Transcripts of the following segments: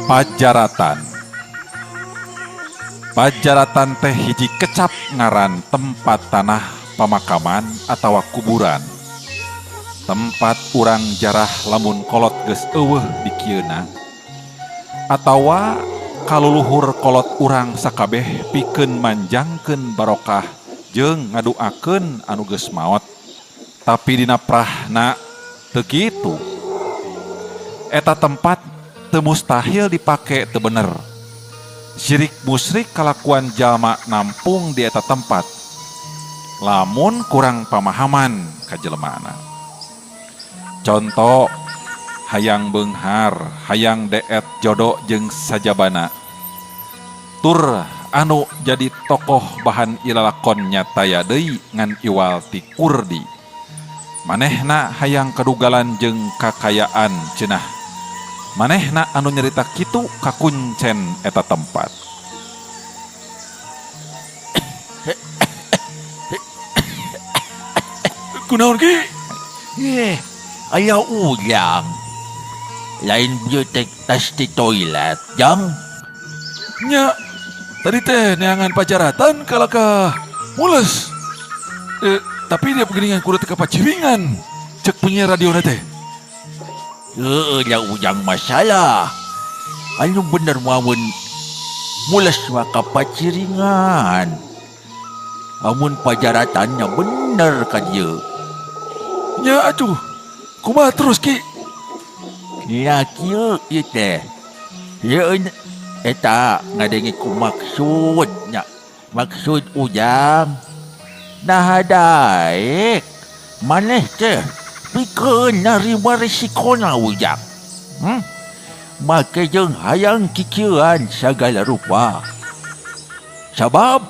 Pajaratan. Pajaratan teh hiji kecap ngaran tempat tanah pemakaman atau kuburan. Tempat urang jarah lamun kolot geus eueuh di kieuna. Atawa kaluluhur kolot urang sakabeh pikeun manjangkeun barokah jeung ngaduakeun anu geus maot. Tapi dina prahna teu kitu. Eta tempat teu mustahil dipake teu bener. Syirik musyrik kalakuan jalma nampung di eta tempat. Lamun kurang pamahaman ka jelemaana. Conto hayang beunghar, hayang deet jodoh jeung sajabana. Tur anu jadi tokoh bahan ilalakon nyataya deui ngan iwal ti Kurdi. Manehna hayang kadugalan jeung kakayaan cenah. Manehna anu nyerita kitu kakuncen eta tempat. Kunaon ki? Aya ujang. Lain beutek tas di toilet, jang. Nya, tadi teh neangan pajaratan kalaka mules. Tapi dia pegeningan kuda teka paciringan. Cek punya radio teh. Ya ujang masalah. Anu bener mamun mules maka paciringan. Amun pajaratannya bener ka dieu. Nya atuh. Kumaha terus ki? Ya kieu ieu teh. Yeun eta ngadengi ku maksudnya. Maksud ujang. Nah daek. Maneh teh pikeun narima resikona ujang. Make jeung hayang kikieuan sagala rupa. Sabab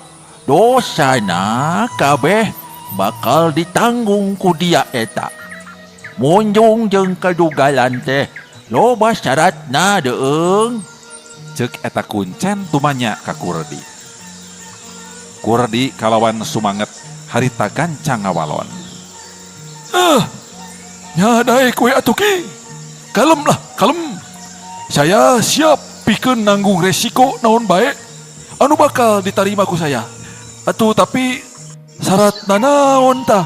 dosana kabeh bakal ditanggung ku dia eta. Munjung jeung kadugalan teh loba syaratna deung. Ceuk eta kuncen tumanya ka Kurdi. Kurdi kalawan sumanget harita gancang ngawalon. Nya daek we atuh ki. Kalem lah, kalem. Saya siap pikeun nanggung resiko naon bae anu bakal ditarima ku saya. Atuh tapi syarat naon tah?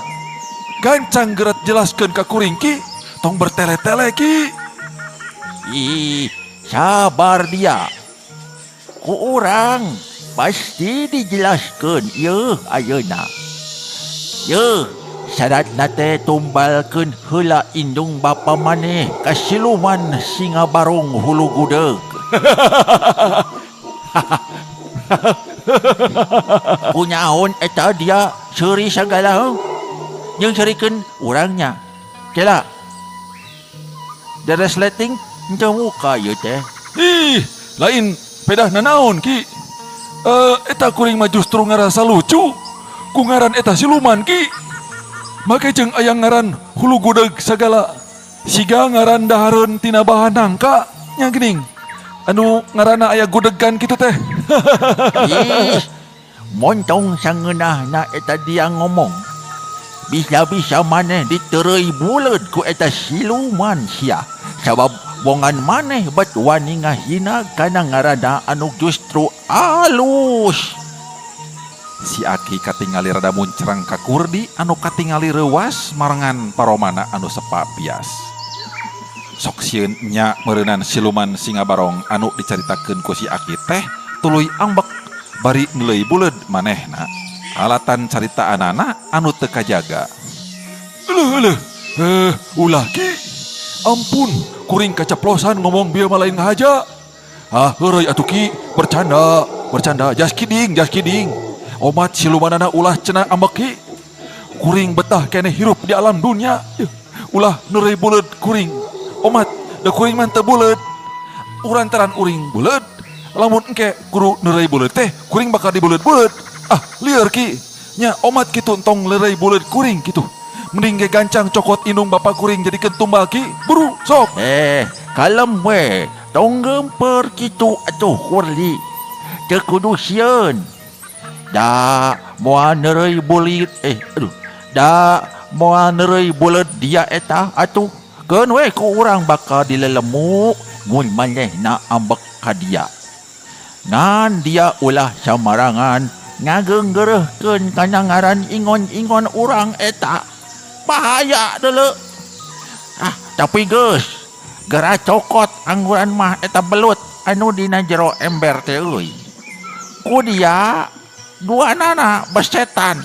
Gancang gerat jelaskeun ka kuring ki, tong bertele-tele ki. Sabar dia. Ku urang pasti dijelaskeun yeuh ayeuna. Yeuh, syaratna teh tumbalkeun heula indung bapa maneh ka siluman singa barong hulu gudeg. Kunyaon eta dia seuri sagala heuh. Yang serikeun urangnya. Kela. Deres letting henteu muka ieu teh. Lain pedah nanaon ki. Eta kuring mah justru ngarasa lucu. Ku ngaran eta siluman ki. Make jeung aya ngaran hulu gudeg sagala. Siga ngaran dahareun tina bahan nangka nya geuning. Anu ngaranna aya gudegan kitu teh. Montong sangeunahna eta dia ngomong. Bisa-bisa maneh ditereuy buleud ku eta siluman sia. Sabab bongan maneh bet wani ngahina kana ngaranna anu justru alus. Si Aki katingali rada muncrang ka Kurdi anu katingali reuwas marangan paromana anu sepapias. Sok sieun nya meureunan siluman singa barong anu dicaritakeun ku si Aki teh tuluy ambek bari neuleuy buleud manehna. Alatan carita anana anu teu kajaga. Ulah ki. Ampun, kuring kaceplosan ngomong bieu mah lain ngahaja. Heureuy atuh ki, bercanda, just kidding. Omat silumanana ulah cenah ambek ki. Kuring betah keneh hirup di alam dunia. Ulah neureuy buleud kuring. Omat, da kuring mah teu buleud. Urantaran uring buleud, lamun engke kudu neureuy buleud teh, kuring bakal dibuleud-buleud. Liar ki. Nya omat kitu entong leureuy buleud kuring kitu. Mending ge gancang cokot indung bapak kuring jadikeun tumbal ki. Buru, sok. Kalem we. tong gemper kitu atuh kurdi. Teu kudu sieun. Da moal neureuy bulit da moal neureuy bulet dia eta atuh keun we ku urang bakal dilelemu mun manehna ambek ka dia. Ngan dia ulah samarangan ngageunggeureurkeun kana ngaran ingon-ingon urang eta. Bahaya deuleu. Tapi geus gara cokot angguran mah eta belut anu dina jero ember teh euy. Ku dia duanana besetan.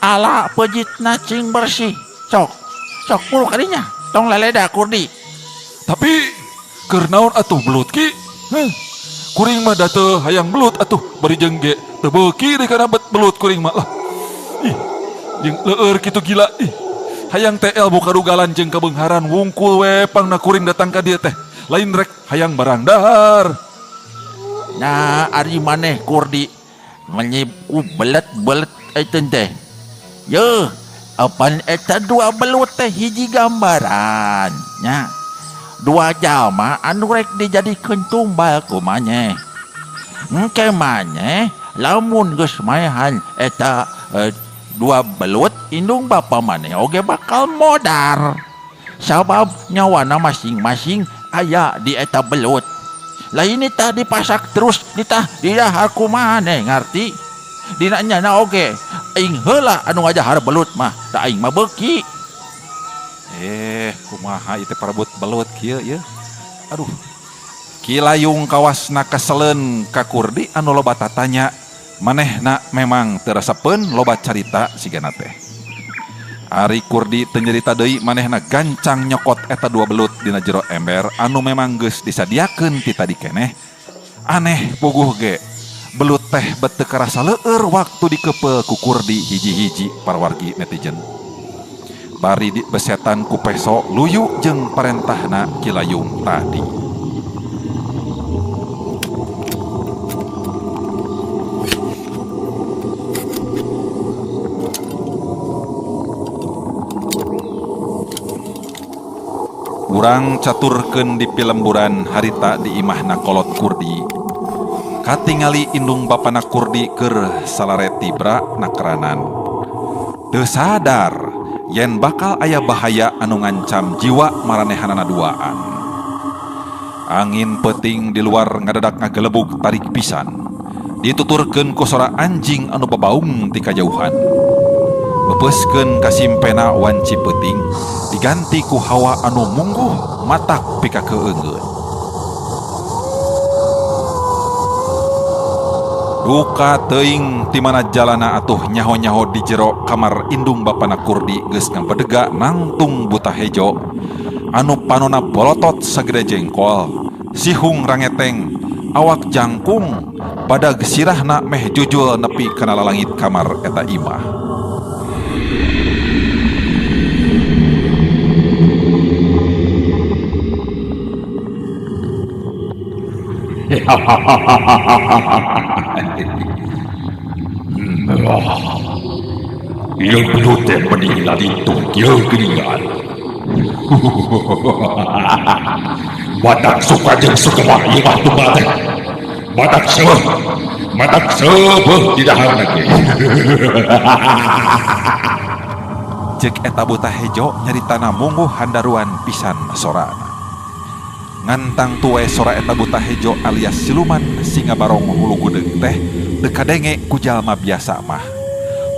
Ala pejitna cing bersih. Sok puluh kadinya. Tong leleda kurdi. Tapi keur naon atuh belut ki? Kuring mah da teu hayang belut atuh bari jeung ge teu beuki deui kana belut kuring mah. Jeung leueur kitu gila. Hayang teh ilmu karugalan jeung kabeungharan wungkul we pangna kuring datang ka dieu teh. Lain rek hayang barang dahar. Nah, ari maneh kurdi menyib ku belet-belet euy teh. Yeuh, apan eta dua belut teh hiji gambaran nya. Dua jalma anu rek dijadikeun tumbal ku maneh. Engke maneh lamun geus maehan eta dua belut indung bapa maneh oge bakal modar. Sabab nyawana masing-masing aya di eta belut. Lain eta dipasak terus didahar ku maneh ngarti. Dina nyana oge aing heula anu ngajahar belut mah da aing mah beuki. Kumaha ieu teh parebut belut kieu ye. Aduh. Kilayung kawasna keseleun ka kurdi anu loba tatanya. Manehna memang teu rasapeun loba carita sigana teh. Ari kurdi teu nyarita deui manehna gancang nyokot eta dua belut dina jero ember anu memang geus disadiakeun ti tadi keneh. Aneh puguh ge. Belut teh bet teu karasa leueur waktu dikeupel ku kurdi hiji-hiji parwargi netizen. Bari besetan ku peso luyu jeung parentahna Kilayung tadi. Urang caturkeun di pilemburan harita di imahna kolot kurdi. Katingali indung bapana kurdi keur salareti bra nakeranan. Teu sadar yen bakal aya bahaya anu ngancam jiwa maranehanana duaan. Angin peuting di luar ngadadak ngagelebug tarik pisan. Dituturkeun ku sora anjing anu babaung ti kajauhan. Bepeuskeun kasimpena wanci peuting diganti ku hawa anu mungguh matak pika keungeun. Duka teuing ti mana jalana atuh nyaho-nyaho di jero kamar indung bapana kurdi geus ngampedega nangtung buta hejo anu panona bolotot sagede jengkol, sihung rangeteng, awak jangkung, badag sirahna meh jujul nepi kana lalangit kamar eta imah. Ieu belut teh peninggalan itu kieu geuningan. Badak suka jeung suka ieu mah tumbal teh. Badak seueuh di daharna ge. Ceuk eta buta hejo nyaritana mungguh handaruan pisan sorana. Ngantang tuwe sora eta buta hejo alias siluman singa barong hulu gudeg teh dekadenge ku jalma biasa mah.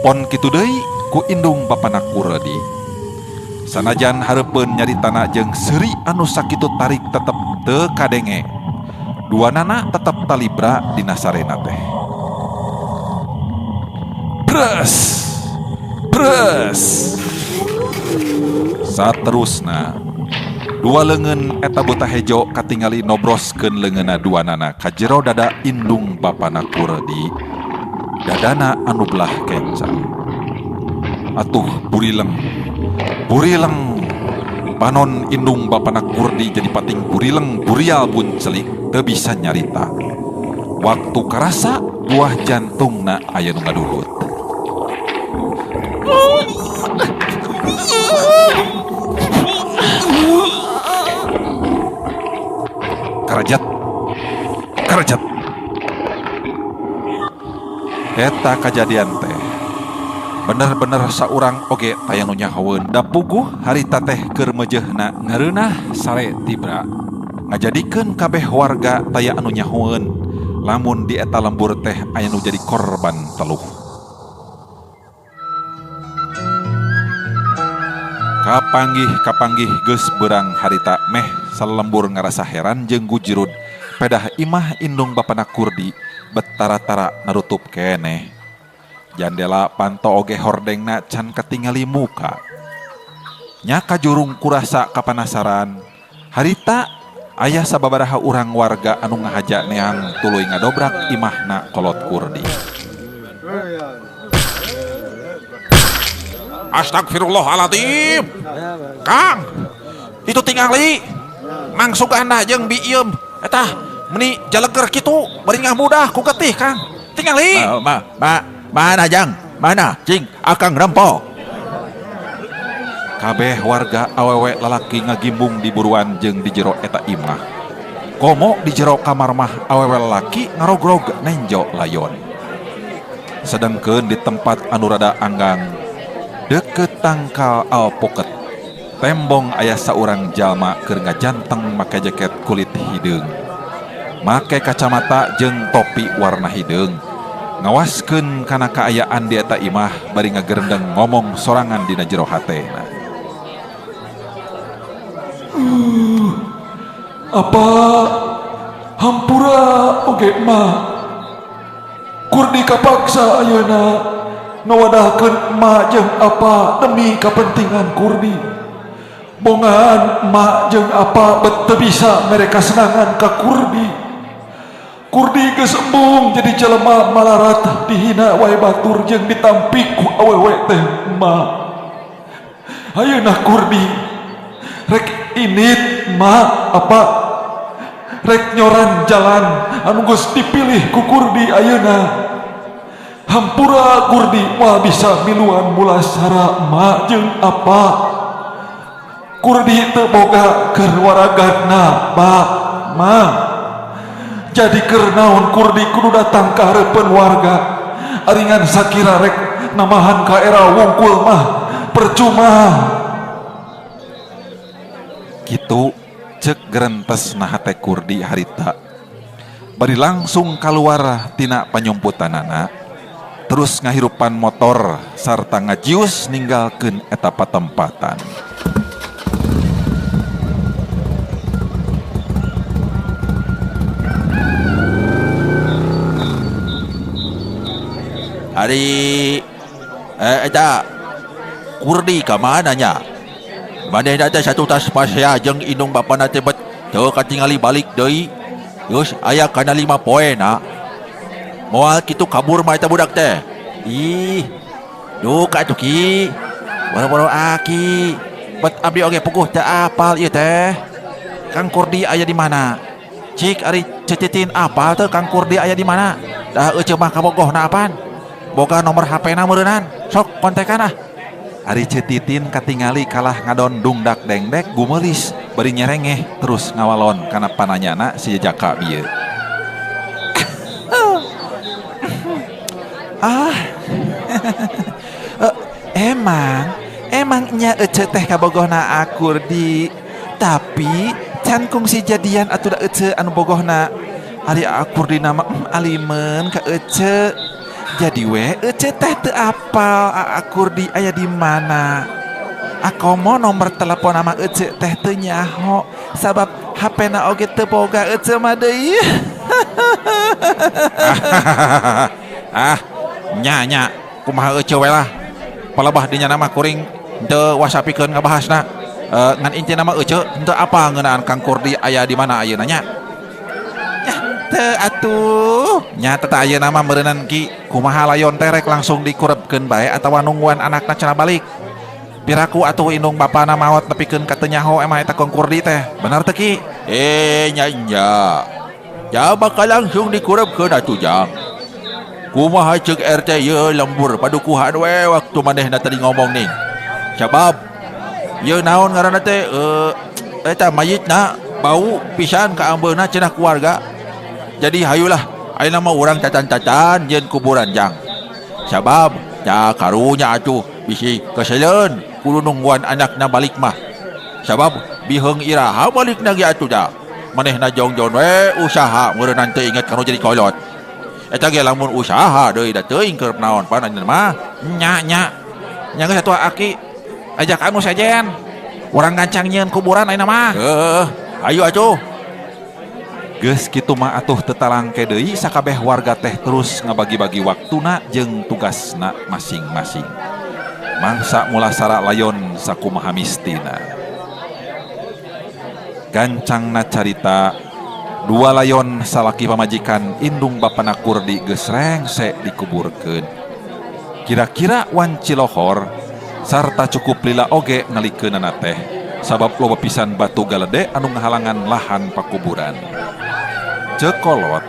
Pon kitu deui ku indung bapana kurdi. Sanajan hareupeun nyaritana jeung seuri anu sakitu tarik tetep teu kadenge. Duanana tetep talibra dina sarena teh. Bres. Saterusna dua leungeun eta buta hejo katingali nobroskeun leungeunna duanana ka jero dada indung bapana kurdi. Dadana anu belah kencang. Atuh burileng. Panon indung bapana kurdi jadi pating burileng burial pun celik teu bisa nyarita. Waktu karasa buah jantungna aya nu ngadulut. Eta kejadian teh bener-bener saurang oge tayang nu nyahoeun da puguh harita teh keur meujeuhna ngareunah sare tibra ngajadikeun kabeh warga taya anu nyahoeun lamun di eta lembur teh aya nu jadi korban teluh. Kapanggih geus beurang harita meh salembur ngarasa heran jeung gujirud pedah imah indung bapana Kurdi betara-tara narutup keneh. Jandela panto oge hordengna can katingali muka. Nya kajurung kurasa kapanasaran. Harita aya sababaraha urang warga anu ngahaja neang tuluy ngadobrak imahna kolot Kurdi. Astagfirullahaladzim. Kang, itu tingali Mang Suganda jeung Bi Iem eta meni jaleger kitu beuringah mudah ku getih Kang. Tingali. Mana Jang? Mana? Cing, akang rempo. Kabeh warga awewe lalaki ngagimbung di buruan jeung di jero eta imah. Komo di jero kamar mah awewe lalaki ngarogrog nenjo layon. Sedengkeun di tempat anu rada anggang deket tangkal alpuket tembong aya saurang jalma keur ngajanteng make jaket kulit hideung, make kacamata jeung topi warna hideung. Ngawaskeun kana kaayaan di eta imah bari ngagerendeng ngomong sorangan dina jero hatena. Apa hampura oge mah Kurdi kapaksa ayeuna ngawadahkeun emak jeung apa demi kepentingan Kurdi. Bongan emak jeung apa bet teu bisa mereka senangan ka Kurdi. Kurdi geus embung jadi jelema malarat dihina wae batur jeung ditampi ku awewe teh emak. Ayeuna Kurdi rek init emak apa rek nyoran jalan anu geus dipilih ku Kurdi ayeuna. Hampura Kurdi moal bisa miluan mulasara emak jeung apa. Kurdi teu boga keur waragana Pak Mang. Jadi keur naon Kurdi kudu datang ka hareupeun warga. Aringan sakira rek namahan ka era wungkul mah percuma. Kitu cek gerentes nahate Kurdi harita. Bari langsung kaluar tina panyumputanana. Terus ngahirupan motor sarta ngajius ninggalkeun eta patempatan. Hari eta Kurdi ka mana nya? Manehna teh satu tas pasea jeung indung bapana teh bet teu katingali balik deui. Geus aya kana 5 poena. Moal kitu kabur mah eta budak teh. Ih, duh ka atuh Ki. Boro-boro aki. Bet abdi oge puguh teu apal ieu teh. Kang Kurdi aya di mana? Cik ari cetitin apal teu Kang Kurdi aya di mana? Dah euceuk mah kabogohna apaan? Boga nomor HP-na meureunan. Sok kontekan ah. Ari Cetitin katingali kalah ngadon dungdak dengdek gumelis bari nyerengeh terus ngawalon kana pananyana si jaka bieu. Emang nya ece teh kabogohna Kurdi, tapi can kungsi jadian atuh da ece anu bogohna ari Kurdi nama alimen ka ece. Jadi we ece teh teu apal Kurdi aya di mana. Akomo nomor telepon nama ece teh teu nyaho sabab HP-na oge teu boga ece mah deui. Nya kumaha ece we lah. Palebah dinya nama kuring teu wasapikeun ngabahasna. Ngan inti nama ece henteu apa ngeunaan Kang Kurdi aya di mana ayeuna nya. Teu atuh nya teh ayeuna mah meureunan Ki kumaha layon teh rek langsung dikurebkeun bae atawa nungguan anakna cenah balik. Piraku atuh indung bapana maot nepikeun ka teu nyaho emang eta Kang Kurdi teh. Bener teu Ki? Nya. Ya bakal langsung dikurebkeun atuh Jang. Kumaha ceuk RT ye lembur padukuhan we waktu manehna tadi ngomong nih. Sabab ye naon ngaranna teh eta mayitna bau pisan ka ambeuna cenah keluarga. Jadi hayulah ayeuna mah urang cacan-cacan jeung kuburan Jang. Sabab ya karunya atuh bisi keselen kudu nungguan anakna balik mah. Sabab biheung iraha balik na ge atuh da. Manehna jong-jong we usaha meureun teu inget kanu jadi kolot. Eta ge lamun usaha deui da teuing keur naon pan anjeun mah. Nya geus atuh aki. Ajak anu sajen. Urang gancang nyieun kuburan ayeuna mah. Ayo atuh. Geus kitu mah atuh teu talangke deui sakabeh warga teh terus ngabagi-bagi waktuna jeung tugasna masing-masing. Mangsa mulasara layon sakumaha mistina. Gancangna carita dua layon salaki pamajikan indung bapana Kurdi geus rengse dikuburkeun. Kira-kira wan Cilohor sarta cukup lila oge nalikeunana teh sabab loba pisan batu galede anu ngahalangan lahan pakuburan. Cekolot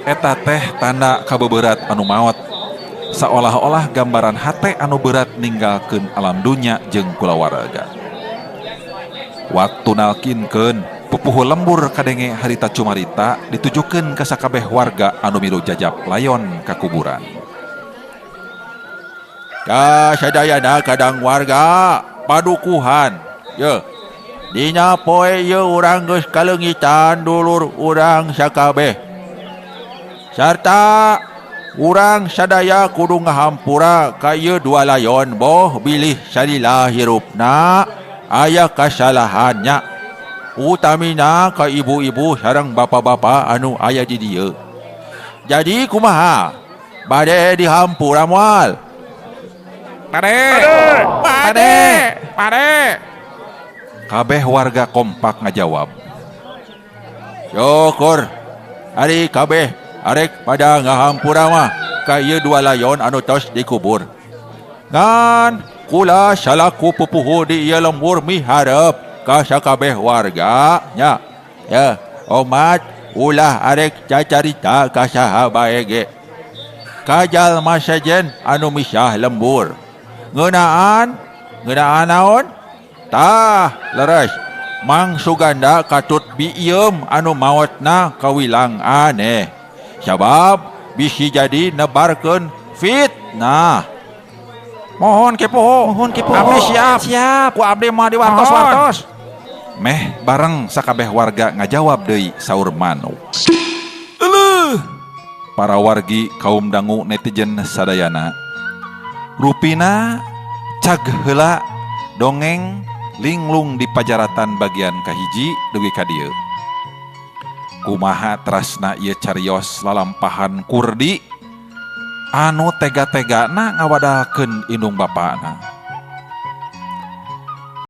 eta teh tanda kabeberat anu maot, seolah-olah gambaran hate anu berat ninggalkeun alam dunya jeung kulawarga. Waktu nalkinkeun pupuh lembur kadenge harita cumarita ditujukeun ka sakabeh warga anu milu jajab layon ka kuburan. Kasadayana kadang warga padukuhan. Ye. Dina poe ye urang geus kalengitan dulur urang sakabeh. Sarta urang sadaya kudu ngahampura ka ieu dua layon boh bilih salila hirupna aya kasalahannya. Utamina ka ibu-ibu sareng bapa-bapa anu aya di dieu. Jadi kumaha? Bade dihampura moal. Pade. Kabeh warga kompak ngajawab. Syukur. Ari kabeh arek pada ngahampura mah ka ieu dua layon anu tos dikubur. Ngan kula salaku pupuhu di ieu lembur miharep ka sakabeh warga nya. Ya, omat ulah arek cacarita ka saha bae ge. Kajal masajen anu misah lembur. Ngeunaan naon? Tah, leres. Mang Suganda katut biiem anu maotna kawilang aneh. Sabab bisi jadi nebarkeun fitnah. Mohon kepo. Abdi siap. Ku abdi mah diwartos-wartos. Meh bareng sakabeh warga ngajawab deui saur Manu. Para wargi kaum dangu netizen sadayana. Rupina cag heula dongeng linglung di pajaratan bagian kahiji dugi ka dieu. Kumaha terasna ieu carios lalampahan Kurdi anu tega-tegana ngawadalkeun indung bapana.